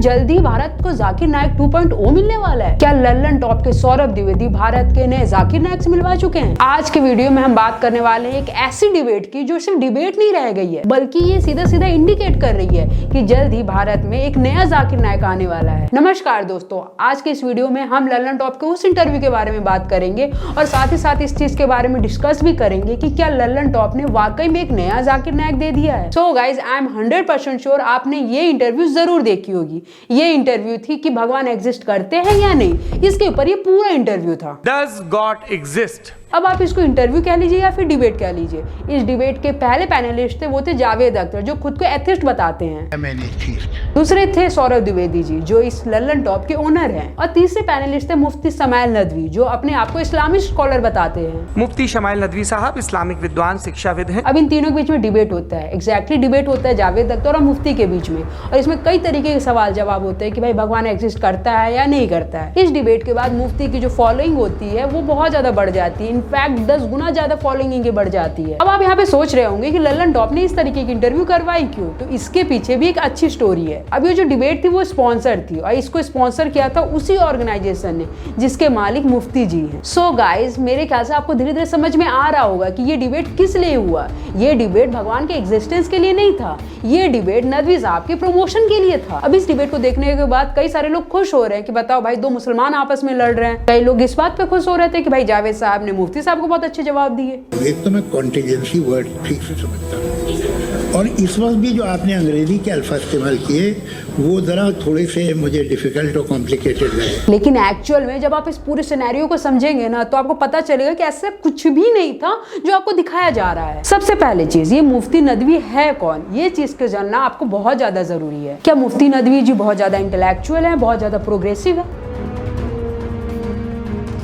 जल्दी भारत को जाकिर नायक 2.0 मिलने वाला है? क्या लल्लन टॉप के सौरभ द्विवेदी भारत के नए जाकिर नायक से मिलवा चुके हैं? आज के वीडियो में हम बात करने वाले हैं एक ऐसी डिबेट की जो सिर्फ डिबेट नहीं रह गई है, बल्कि ये सीधा सीधा इंडिकेट कर रही है कि जल्द ही भारत में एक नया जाकिर नायक आने वाला है। नमस्कार दोस्तों, आज के इस वीडियो में हम लल्लन टॉप के उस इंटरव्यू के बारे में बात करेंगे और साथ ही साथ इस चीज के बारे में डिस्कस भी करेंगे कि क्या लल्लन टॉप ने वाकई में एक नया जाकिर नायक दे दिया है। So guys, I am 100% sure आपने ये इंटरव्यू जरूर देखी होगी। ये इंटरव्यू थी कि भगवान एग्जिस्ट करते हैं या नहीं, इसके ऊपर ये पूरा इंटरव्यू था। Does God exist? अब आप इसको इंटरव्यू कह लीजिए या फिर डिबेट कह लीजिए। इस डिबेट के पहले पैनलिस्ट थे वो थे जावेद अख्तर, जो खुद को एथिस्ट बताते हैं। दूसरे थे सौरभ द्विवेदी जी, जो इस लल्लन टॉप के ओनर हैं। और तीसरे पैनलिस्ट थे मुफ्ती शमाइल नदवी, जो अपने आप को इस्लामिक स्कॉलर बताते हैं। मुफ्ती शमाइल नदवी साहब इस्लामिक विद्वान शिक्षाविद हैं। अब इन तीनों के बीच में डिबेट होता है, एग्जैक्टली डिबेट होता है जावेद अख्तर और मुफ्ती के बीच में। और इसमें कई तरीके के सवाल जवाब होते हैं कि भाई भगवान एग्जिस्ट करता है या नहीं करता है। इस डिबेट के बाद मुफ्ती की जो फॉलोइंग होती है वो बहुत ज्यादा बढ़ जाती है, इनफैक्ट 10 गुना ज्यादा फॉलोइंग इनकी बढ़ जाती है। अब आप यहाँ पे सोच रहे होंगे कि लल्लन टॉप ने इस तरीके की इंटरव्यू करवाई क्यों, तो इसके पीछे भी एक अच्छी स्टोरी है। अब ये जो डिबेट थी वो स्पॉन्सर थी और इसको स्पॉन्सर किया था उसी ऑर्गेनाइजेशन ने जिसके मालिक मुफ्ती जी हैं। सो गाइज, मेरे ख्याल से आपको धीरे धीरे समझ में आ रहा होगा कि ये डिबेट किस लिए हुआ। ये डिबेट भगवान के एग्जिस्टेंस के लिए नहीं था, ये डिबेट नदवी साहब के प्रमोशन के लिए था। अब इस डिबेट को देखने के बाद कई सारे लोग खुश हो रहे हैं कि बताओ भाई, दो मुसलमान आपस में लड़ रहे हैं। कई लोग इस बात पे खुश हो रहे थे कि भाई जावेद साहब ने मुफ्ती साहब को बहुत अच्छे जवाब दिए। एक तो मैं कॉन्टिजेंसी वर्ड ठीक से समझता हूँ, और इस वक्त भी जो आपने अंग्रेजी के अल्फाज इस्तेमाल किए वो जरा थोड़े से मुझे डिफिकल्ट और कॉम्प्लिकेटेड लगे। लेकिन एक्चुअल में जब आप इस पूरे सिनेरियो को समझेंगे ना, तो आपको पता चलेगा कि ऐसा कुछ भी नहीं था जो आपको दिखाया जा रहा है। सबसे पहले चीज, ये मुफ्ती नदवी है कौन, ये चीज को जानना आपको बहुत ज्यादा जरूरी है। क्या मुफ्ती नदवी जी बहुत ज्यादा इंटेलेक्चुअल है, बहुत ज्यादा प्रोग्रेसिव है?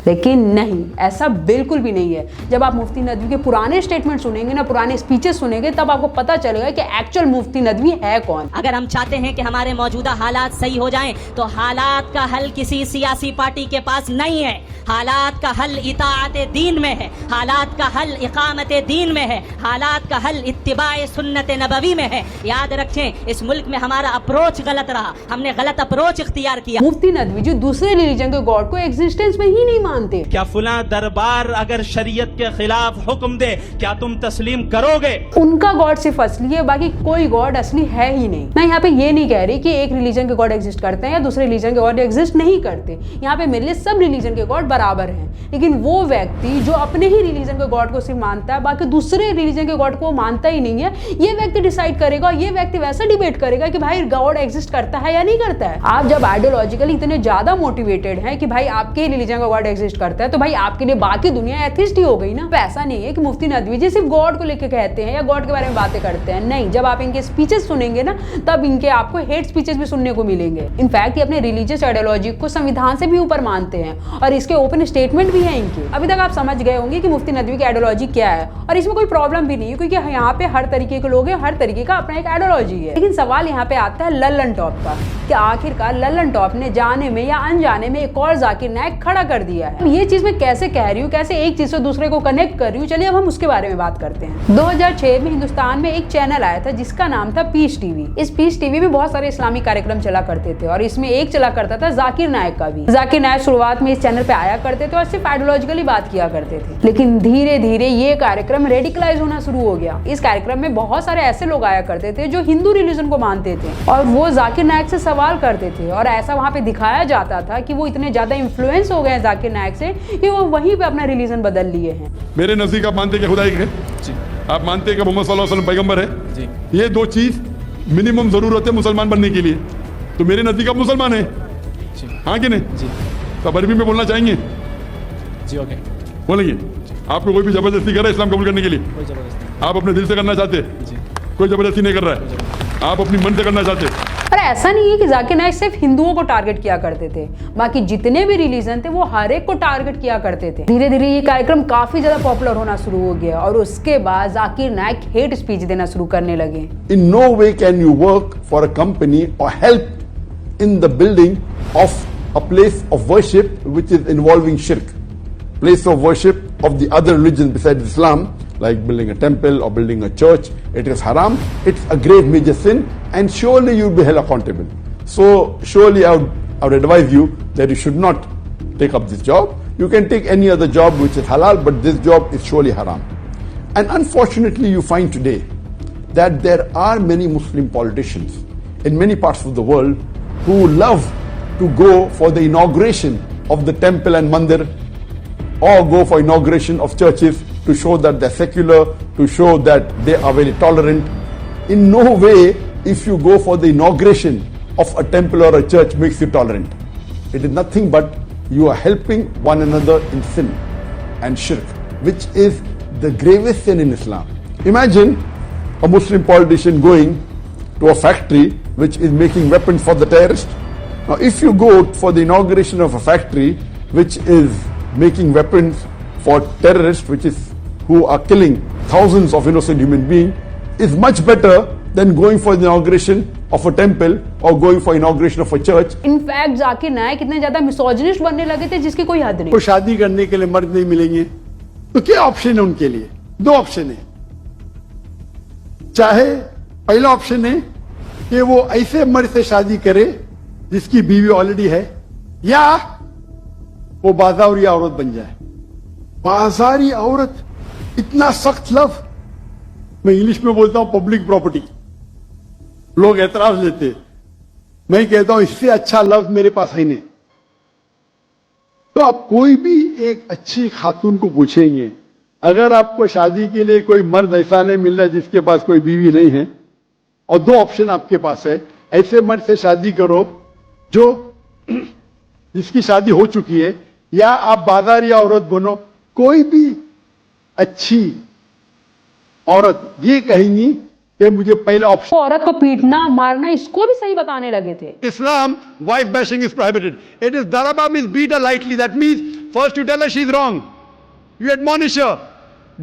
लेकिन नहीं, ऐसा बिल्कुल भी नहीं है। जब आप मुफ्ती नदवी के पुराने स्टेटमेंट सुनेंगे ना, पुराने स्पीचेस सुनेंगे, तब आपको पता चलेगा कि एक्चुअल मुफ्ती नदवी है कौन। अगर हम चाहते हैं कि हमारे मौजूदा हालात सही हो जाएं, तो हालात का हल किसी सियासी पार्टी के पास नहीं है। हालात का हल इताअत दीन में है, हालात का हल इकामत दीन में है, हालात का हल इत्तिबाए सुन्नत नबवी में है। याद रखें, इस मुल्क में हमारा अप्रोच गलत रहा, हमने गलत अप्रोच इख्तियार किया। मुफ्ती नदवी जो दूसरे रिलीजन के गॉड को एग्जिस्टेंस में ही नहीं मानते। क्या फुला दरबार अगर शरीयत के खिलाफ हुक्म दे, क्या तुम तस्लीम करोगे? उनका गॉड सिर्फ असली है, बाकी कोई गॉड असली है ही नहीं। मैं यहाँ पे ये नहीं कह रही कि एक रिलीजन के गॉड एग्जिस्ट करते हैं या दूसरे रिलीजन के गॉड एग्जिस्ट नहीं करते। यहाँ पे मेरे लिए सब रिलीजन के गॉड बराबर हैं। लेकिन वो व्यक्ति जो अपने ही रिलीजन के गॉड को सिर्फ मानता है, बाकी दूसरे रिलीजन के गॉड को मानता ही नहीं है, ये व्यक्ति डिसाइड करेगा। ये व्यक्ति वैसा डिबेट करेगा कि भाई गॉड एग्जिस्ट करता है या नहीं करता है। आप जब आइडियोलॉजिकली इतने ज्यादा मोटिवेटेड हैं कि भाई आपके रिलीजन का गॉड एग्जिस्ट करता है, तो भाई आपके लिए बाकी दुनिया एथिस्ट ही हो गई ना। तो ऐसा नहीं है कि मुफ्ती नदवी जी सिर्फ गॉड को लेके कहते हैं या गॉड के बारे में बातें करते हैं। नहीं, जब आप इनके स्पीचेस सुनेंगे ना, तब इनके आपको हेट स्पीचेस भी सुनने को मिलेंगे। इनफैक्ट ये अपने रिलीजियस आइडियोलॉजी को संविधान से भी ऊपर मानते हैं और इसके ओपन स्टेटमेंट भी है इनके। अभी तक आप समझ गए होंगे कि मुफ्ती नदवी की आइडियोलॉजी क्या है, और इसमें कोई प्रॉब्लम भी नहीं है, क्योंकि यहाँ पे हर तरीके के लोग हैं, हर तरीके का अपना एक आइडियोलॉजी है। लेकिन सवाल यहाँ पे आता है लल्लन टॉप का, कि आखिरकार लल्लन टॉप ने जाने में या अनजाने में एक और जाकिर नायक खड़ा कर दिया है। ये चीज मैं कैसे कह रही हूँ, कैसे एक चीज से दूसरे को कनेक्ट कर रही हूँ, चलिए अब हम उसके बारे में बात करते हैं। 2006 में हिंदुस्तान में एक चैनल आया था जिसका नाम था पीस टीवी। इस पीस टीवी में बहुत सारे इस्लामिक कार्यक्रम चला करते थे और इसमें एक चला करता था जाकिर नायक का भी। जाकिर नायक शुरुआत में इस चैनल पे आया करते थे और सिर्फ आइडियोलॉजिकली बात किया करते थे, लेकिन धीरे धीरे ये कार्यक्रम रेडिकलाइज होना शुरू हो गया। इस कार्यक्रम में बहुत सारे ऐसे लोग आया करते थे जो हिंदू रिलीजन को मानते थे और वो जाकिर नायक से सवाल करते थे, और ऐसा वहाँ पे दिखाया जाता था कि वो इतने ज्यादा इन्फ्लुएंस हो गए जाकिर नायक से कि वो वहीं पे अपना रिलीजन बदल लिए हैं। मेरे नजदीक आप मानते हैं कि खुदा एक है जी। आप मानते हैं कि मोहम्मद सल्लल्लाहु अलैहि वसल्लम पैगंबर है जी। ये दो चीज मिनिमम जरूरत है मुसलमान बनने के लिए, तो मेरे नजदीक आप मुसलमान है जी। हाँ कि नहीं जी? तो अरबी में बोलना चाहेंगे जी? ओके, बोलेंगे। आपको कोई भी जबरदस्ती कर रहा है इस्लाम कबूल करने के लिए? कोई जबरदस्ती। आप अपने दिल से करना चाहते जी? कोई जबरदस्ती नहीं कर रहा है, आप अपनी मन से करना चाहते। पर ऐसा नहीं है कि जाकिर नायक सिर्फ हिंदुओं को टारगेट किया करते थे, बाकी जितने भी रिलीजन थे वो हर एक को टारगेट किया करते थे। धीरे धीरे ये कार्यक्रम काफी ज्यादा पॉपुलर होना शुरू हो गया और उसके बाद जाकिर नायक हेट स्पीच देना शुरू करने लगे। In no way can you work for a company or help in the building of a place of worship which is involving shirk, place of worship of the other religion besides Islam, like building a temple or building a church. It is haram, it's a grave major sin, and surely you'll be held accountable. So surely I would advise you that you should not take up this job. You can take any other job which is halal, but this job is surely haram. And unfortunately, you find today that there are many Muslim politicians in many parts of the world who love to go for the inauguration of the temple and mandir, or go for inauguration of churches to show that they're secular, to show that they are very tolerant. In no way, if you go for the inauguration of a temple or a church, makes you tolerant. It is nothing but you are helping one another in sin and shirk, which is the gravest sin in Islam. Imagine a Muslim politician going to a factory which is making weapons for the terrorists. Now, if you go for the inauguration of a factory which is making weapons for terrorists, which is who are killing thousands of innocent human beings, is much better than going for the inauguration of a temple or going for inauguration of a church. In fact Zakir Naik इतने ज्यादा misogynist बनने लगे थे जिसकी कोई हद नहीं। को शादी करने के लिए मर्द नहीं मिलेंगे तो क्या ऑप्शन है उनके लिए? दो ऑप्शन है। चाहे पहला ऑप्शन है कि वो ऐसे मर्द से शादी करे जिसकी बीवी ऑलरेडी है, या वो बाजारी औरत बन जाए। बाजारी औरत, इतना सख्त लफ्ज, मैं इंग्लिश में बोलता हूं पब्लिक प्रॉपर्टी, लोग एतराज लेते, मैं कहता हूं इससे अच्छा लफ्ज मेरे पास है नहीं। तो आप कोई भी एक अच्छी खातून को पूछेंगे, अगर आपको शादी के लिए कोई मर्द ऐसा नहीं मिल रहा जिसके पास कोई बीवी नहीं है, और दो ऑप्शन आपके पास है, ऐसे मर्द से शादी करो जो जिसकी शादी हो चुकी है, या आप बाजारी औरत बनो। कोई भी अच्छी औरत ये कहेंगी कि मुझे पहला ऑप्शन। औरत को पीटना मारना इसको भी सही बताने लगे थे। Islam, wife bashing is prohibited. It is daraba means beat her lightly. That means first you tell her she's wrong, you admonish her,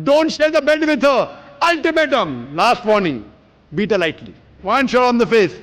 don't share the bed with her. Ultimatum, last warning, beat her lightly. One shot on the face,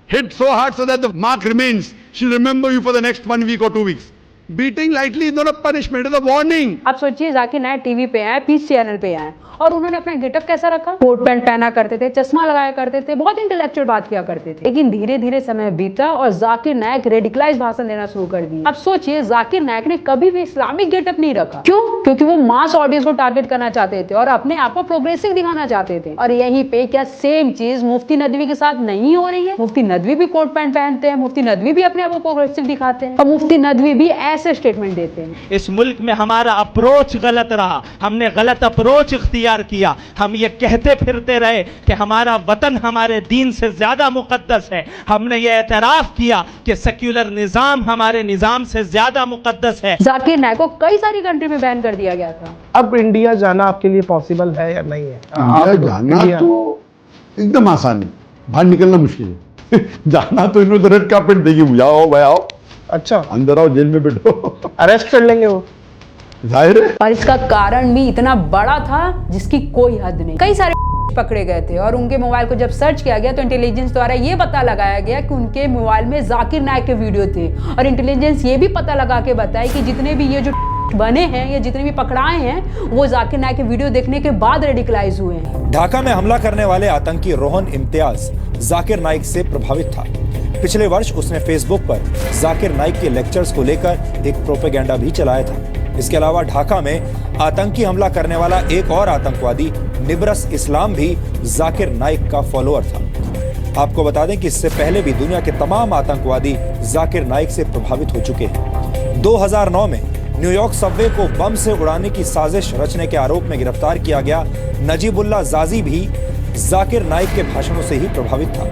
hit so hard so that the mark remains. She'll remember you for the next 1 week or 2 weeks. Beating lightly is not a punishment, it is a warning. आप सोचिए जाकिर नायक TV पे आए, piece channel पे आए, और उन्होंने अपना getup कैसा रखा? कोट पैंट पहना करते थे, चश्मा लगाया करते थे, बहुत इंटेलेक्चुअल बात किया करते थे। लेकिन धीरे धीरे समय बीता और जाकिर नायक रेडिकलाइज भाषण देना शुरू कर दिया। अब सोचिए जाकिर नायक ने कभी भी इस्लामिक गेटअप नहीं रखा। क्यों? क्योंकि वो मास ऑडियंस को टारगेट करना चाहते थे और अपने आप को प्रोग्रेसिव दिखाना चाहते थे। और यहीं पे क्या सेम चीज मुफ्ती नदवी के साथ नहीं हो रही है? मुफ्ती नदवी भी कोट पैंट पहनते हैं, मुफ्ती नदवी भी अपने आप को प्रोग्रेसिव दिखाते हैं, और मुफ्ती नदवी भी ऐसे स्टेटमेंट देते हैं। इस मुल्क में हमारा अप्रोच गलत रहा, हमने गलत अप्रोच इख्तियार किया। हम ये कहते फिरते रहे कि हमारा वतन हमारे दीन से ज्यादा मुकद्दस है। हमने ये एतराफ किया कि सेक्युलर निजाम हमारे निजाम से ज्यादा मुकद्दस है। जाकिर नायक को कई सारी कंट्री में बैन कर दिया गया था। अब इंडिया जाना आपके लिए पॉसिबल है या नहीं है? इंडिया जाना तो एकदम आसान है, बाहर निकलना मुश्किल है। जाना तो इन्होंने रेड कार्पेट देगी, मुझे आओ भाई आओ, अच्छा अंदर आओ, जेल में बैठो, अरेस्ट कर लेंगे वो, जाहिर है। और इसका कारण भी इतना बड़ा था जिसकी कोई हद नहीं। कई सारे पकड़े गए थे और उनके मोबाइल को जब सर्च किया गया तो इंटेलिजेंस द्वारा ये पता लगाया गया कि उनके मोबाइल में जाकिर नायक के वीडियो थे। और इंटेलिजेंस ये भी पता लगा के बताई कि जितने भी ये जो बने हैं या जितने भी पकड़ाए हैं वो जाकिर नायक के वीडियो देखने के बाद रेडिकलाइज हुए हैं। ढाका में हमला करने वाले आतंकी रोहन इम्तियाज जाकिर नाइक से प्रभावित था। पिछले वर्ष उसने फेसबुक पर जाकिर नाइक के लेक्चर्स को लेकर एक प्रोपेगेंडा भी चलाया था। इसके अलावा ढाका में आतंकी हमला करने वाला एक और आतंकवादी निब्रस इस्लाम भी जाकिर नाइक का फॉलोअर था। आपको बता दें कि इससे पहले भी दुनिया के तमाम आतंकवादी जाकिर नाइक से प्रभावित हो चुके हैं। 2009 में न्यूयॉर्क सबवे को बम से उड़ाने की साजिश रचने के आरोप में गिरफ्तार किया गया नजीबुल्लाह जाजी भी जाकिर नाइक के भाषणों से ही प्रभावित था।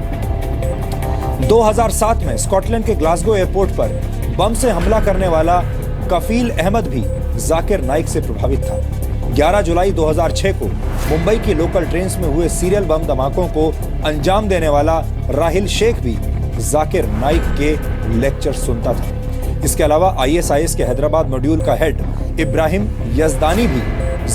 2007 में स्कॉटलैंड के ग्लासगो एयरपोर्ट पर बम से हमला करने वाला कफील अहमद भी जाकिर नाइक से प्रभावित था। 11 जुलाई 2006 को मुंबई की लोकल ट्रेन्स में हुए सीरियल बम धमाकों को अंजाम देने वाला राहिल शेख भी जाकिर नाइक के लेक्चर सुनता था। इसके अलावा ISIS के हैदराबाद मॉड्यूल का हेड इब्राहिम यजदानी भी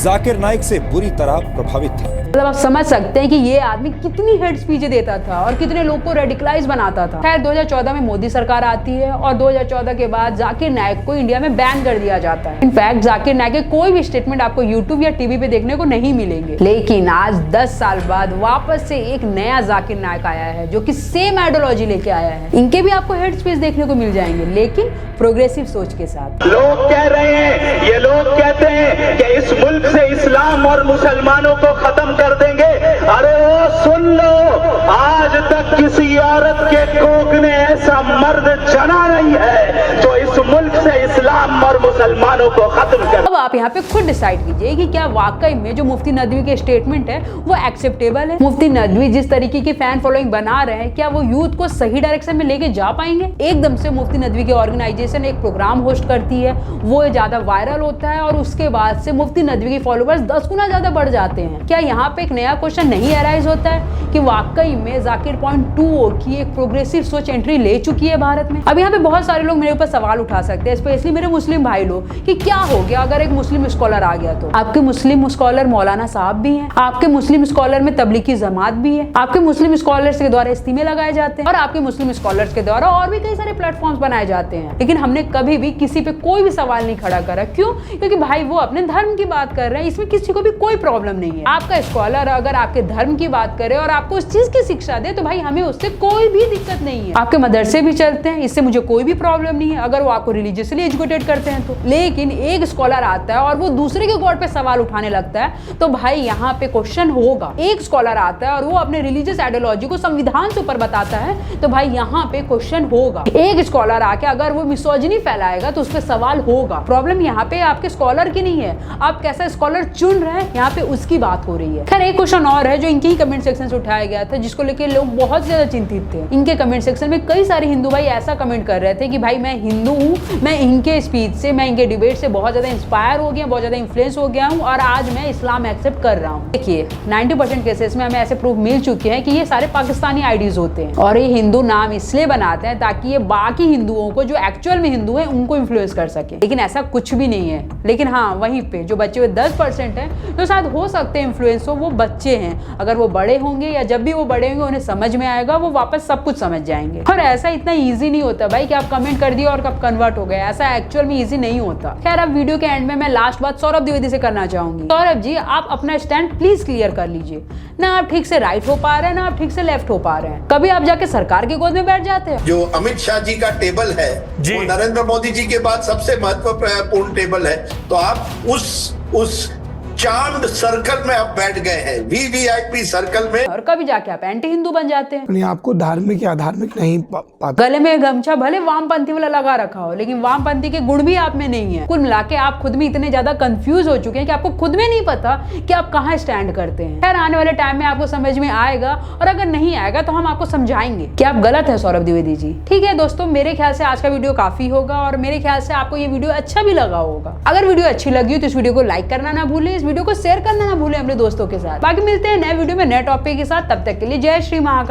जाकिर नाइक से बुरी तरह प्रभावित था। मतलब आप समझ सकते हैं कि ये आदमी कितनी हेड स्पीच देता था और कितने लोग को रेडिकलाइज बनाता था। खैर 2014 में मोदी सरकार आती है और 2014 के बाद जाकिर नाइक को इंडिया में बैन कर दिया जाता है। इनफैक्ट जाकिर नाइक के कोई भी स्टेटमेंट आपको यूट्यूब या टीवी पे देखने को नहीं मिलेंगे। लेकिन आज 10 साल बाद वापस से एक नया जाकिर नाइक आया है जो कि सेम आइडियोलॉजी लेके आया है। इनके भी आपको हेड स्पीच देखने को मिल जाएंगे, लेकिन प्रोग्रेसिव सोच के साथ। लोग कह रहे हैं, ये लोग कहते हैं कि इस मुल्क से इस्लाम और मुसलमानों को खत्म कर देंगे। अरे वो सुन लो, आज तक किसी औरत के कोख ने ऐसा मर्द जना नहीं है जो इस मुल्क से इस्लाम और मुसलमानों को खत्म कर। अब आप यहाँ पे खुद डिसाइड कीजिए कि क्या वाकई में जो मुफ्ती नदवी के स्टेटमेंट है वो एक्सेप्टेबल है। मुफ्ती नदवी जिस तरीके की फैन फॉलोइंग बना रहे हैं, क्या वो यूथ को सही डायरेक्शन में लेके जा पाएंगे? एकदम से मुफ्ती नदवी की ऑर्गेनाइजेशन एक प्रोग्राम होस्ट करती है, वो ज्यादा वायरल होता है और उसके बाद से मुफ्ती नदवी के फॉलोअर्स 10 गुना ज्यादा बढ़ जाते हैं। क्या यहाँ पे एक नया क्वेश्चन नहीं अराइज होता है कि वाकई में जाकिर पॉइंट 2 की एक प्रोग्रेसिव सोच एंट्री ले चुकी है भारत में? अब यहाँ पे बहुत सारे लोग मेरे ऊपर सवाल उठा सकते हैं, स्पेशली मेरे मुस्लिम भाई लोग, कि क्या हो गया अगर एक मुस्लिम स्कॉलर आ गया तो? आपके मुस्लिम स्कॉलर मौलाना साहब भी हैं, आपके मुस्लिम स्कॉलर में तबलीगी जमात भी है, आपके मुस्लिम स्कॉलर्स के द्वारा इस्तीमे लगाए जाते हैं और आपके मुस्लिम स्कॉलर्स के द्वारा और भी कई सारे प्लेटफॉर्म्स बनाए जाते हैं। लेकिन हमने कभी भी किसी पे कोई भी सवाल नहीं खड़ा करा। क्यों? क्योंकि भाई वो अपने धर्म की बात कर रहे हैं, इसमें किसी को भी कोई प्रॉब्लम नहीं है। आपका स्कॉलर अगर आपके धर्म की बात करे और आपको उस चीज की शिक्षा दे तो भाई हमें उससे कोई भी दिक्कत नहीं है। आपके मदरसे भी चलते हैं, इससे मुझे कोई भी प्रॉब्लम नहीं है अगर वो आपको रिलीजियसली एजुकेटेड करते हैं तो। लेकिन एक स्कॉलर आता है और वो दूसरे के गॉड पे सवाल उठाने लगता है तो भाई यहाँ पे क्वेश्चन होगा। एक स्कॉलर आता है और वो अपने रिलीजियस आइडियोलॉजी को संविधान से ऊपर बताता है तो भाई यहाँ पे क्वेश्चन होगा। एक स्कॉलर आके अगर वो मिसोजिनी फैलाएगा तो उस पर सवाल होगा। प्रॉब्लम यहाँ पे आपके स्कॉलर की नहीं है, आप कैसा स्कॉलर चुन रहे हैं यहाँ पे उसकी बात हो रही है। खैर एक क्वेश्चन और है जो इनके ही कमेंट सेक्शन से उठाया गया था, जिसको लेके लोग बहुत ज्यादा चिंतित थे। इनके कमेंट सेक्शन में कई सारे हिंदू भाई ऐसा कमेंट कर रहे थे कि भाई मैं हिंदू हूँ, मैं इनके स्पीच से, मैं इनके डिबेट से बहुत ज्यादा इंस्पायर हो गया, बहुत ज्यादा इन्फ्लुएंस हो गया हूँ और आज मैं इस्लाम एक्सेप्ट कर रहा हूँ। देखिए 90% केसेस में हमें ऐसे प्रूफ मिल चुके हैं कि ये सारे पाकिस्तानी आईडीज होते हैं और ये हिंदू नाम इसलिए बनाते हैं ताकि ये बाकी हिंदुओं को जो एक्चुअल में हिंदू है उनको इन्फ्लुएंस कर सके। लेकिन ऐसा कुछ भी नहीं है। लेकिन हाँ, वहीं पे जो बच्चे हुए 10% है जो शायद हो सकते हैं इन्फ्लुएंस हो, वो बच्चे हैं। अगर वो बड़े होंगे या जब भी वो बड़े होंगे उन्हें समझ में आएगा, वो वापस सब कुछ समझ जाएंगे। और ऐसा इतना ईजी नहीं होता भाई कि आप कमेंट कर दिए और कब कन्वर्ट हो गए, ऐसा एक्चुअल में ईजी नहीं होता। खैर अब वीडियो के एंड में मैं लास्ट बात सौरभ द्विवेदी से करना चाहूंगी। सौरभ जी, आप अपना स्टैंड प्लीज क्लियर कर लीजिए। ना आप ठीक से राइट हो पा रहे हैं, ना आप ठीक से लेफ्ट हो पा रहे हैं। कभी आप जाके सरकार की गोद में बैठ जाते हैं। जो अमित शाह जी का टेबल है वो नरेंद्र मोदी जी के बाद सबसे महत्वपूर्ण टेबल है, तो आप उस चांद सर्कल में आप बैठ गए हैं, वीवीआईपी सर्कल में। और कभी जाके आप एंटी हिंदू बन जाते हैं। आपको धार्मिक या अधार्मिक नहीं पाता। गले में गमछा भले वामपंथी वाला लगा रखा हो, लेकिन वामपंथी के गुण भी आप में नहीं है। कुल मिला के आप खुद में इतने ज्यादा कंफ्यूज हो चुके हैं कि आपको खुद में नहीं पता कि आप कहाँ स्टैंड करते हैं। खैर आने वाले टाइम में आपको समझ में आएगा और अगर नहीं आएगा तो हम आपको समझाएंगे कि आप गलत है सौरभ द्विवेदी जी। ठीक है दोस्तों, मेरे ख्याल से आज का वीडियो काफी होगा और मेरे ख्याल से आपको ये वीडियो अच्छा भी लगा होगा। अगर वीडियो अच्छी लगी हो तो इस वीडियो को लाइक करना ना भूले, इस वीडियो को शेयर करना ना भूले अपने दोस्तों के साथ। बाकी मिलते हैं नए वीडियो में नए टॉपिक के साथ। तब तक के लिए जय श्री महाकाल।